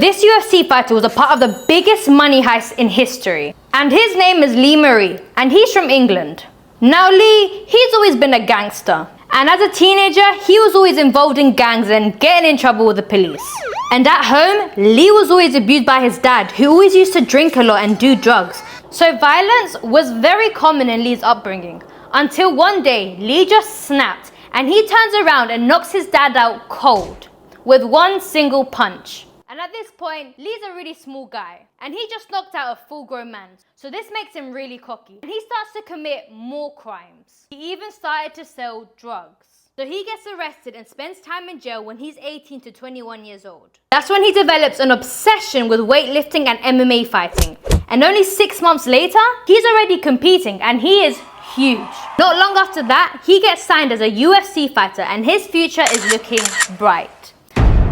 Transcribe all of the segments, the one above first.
This UFC fighter was a part of the biggest money heist in history. And his name is Lee Marie, and he's from England. Now Lee, he's always been a gangster. And as a teenager, he was always involved in gangs and getting in trouble with the police. And at home, Lee was always abused by his dad, who always used to drink a lot and do drugs. So violence was very common in Lee's upbringing. Until one day, Lee just snapped and he turns around and knocks his dad out cold with one single punch. And at this point, Lee's a really small guy and he just knocked out a full-grown man. So this makes him really cocky and he starts to commit more crimes. He even started to sell drugs. So he gets arrested and spends time in jail when he's 18 to 21 years old. That's when he develops an obsession with weightlifting and MMA fighting. And only 6 months later, he's already competing and he is huge. Not long after that, he gets signed as a UFC fighter and his future is looking bright.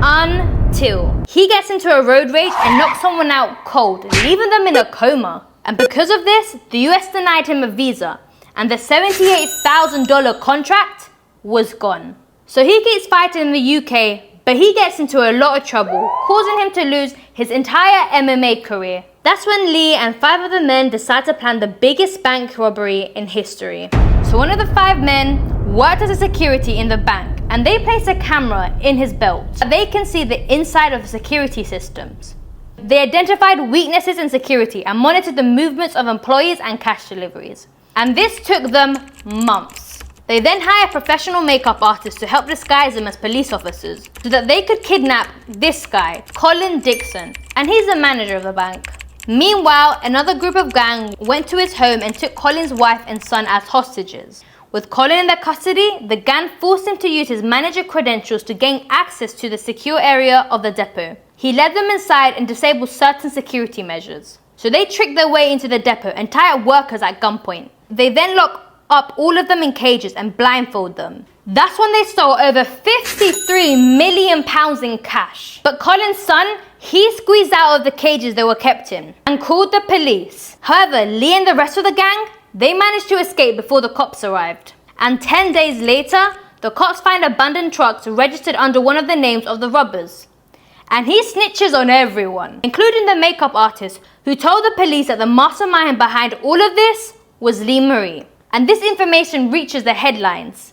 Until he gets into a road rage and knocks someone out cold, leaving them in a coma. And because of this, the US denied him a visa and the $78,000 contract was gone. So he keeps fighting in the UK, but he gets into a lot of trouble, causing him to lose his entire MMA career. That's when Lee and 5 other men decide to plan the biggest bank robbery in history. So one of the 5 men worked as a security in the bank, and they placed a camera in his belt so they can see the inside of the security systems. They identified weaknesses in security and monitored the movements of employees and cash deliveries. And this took them months. They then hired professional makeup artists to help disguise them as police officers so that they could kidnap this guy, Colin Dixon, and he's the manager of the bank. Meanwhile, another group of gang went to his home and took Colin's wife and son as hostages. With Colin in their custody, the gang forced him to use his manager credentials to gain access to the secure area of the depot. He led them inside and disabled certain security measures. So they tricked their way into the depot and tie up workers at gunpoint. They then lock up all of them in cages and blindfold them. That's when they stole over £53 million in cash. But Colin's son, he squeezed out of the cages they were kept in and called the police. However, Lee and the rest of the gang, they managed to escape before the cops arrived. And 10 days later, the cops find abandoned trucks registered under one of the names of the robbers. And he snitches on everyone, including the makeup artist who told the police that the mastermind behind all of this was Lee Marie. And this information reaches the headlines.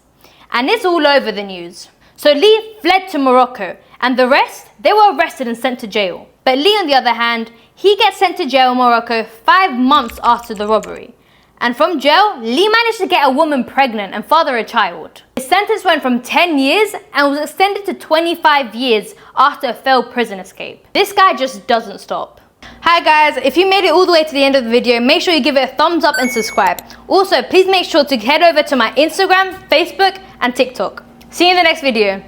And it's all over the news. So Lee fled to Morocco, and the rest, they were arrested and sent to jail. But Lee, on the other hand, he gets sent to jail in Morocco 5 months after the robbery. And from jail, Lee managed to get a woman pregnant and father a child. His sentence went from 10 years and was extended to 25 years after a failed prison escape. This guy just doesn't stop. Hi guys, if you made it all the way to the end of the video, make sure you give it a thumbs up and subscribe. Also, please make sure to head over to my Instagram, Facebook, and TikTok. See you in the next video.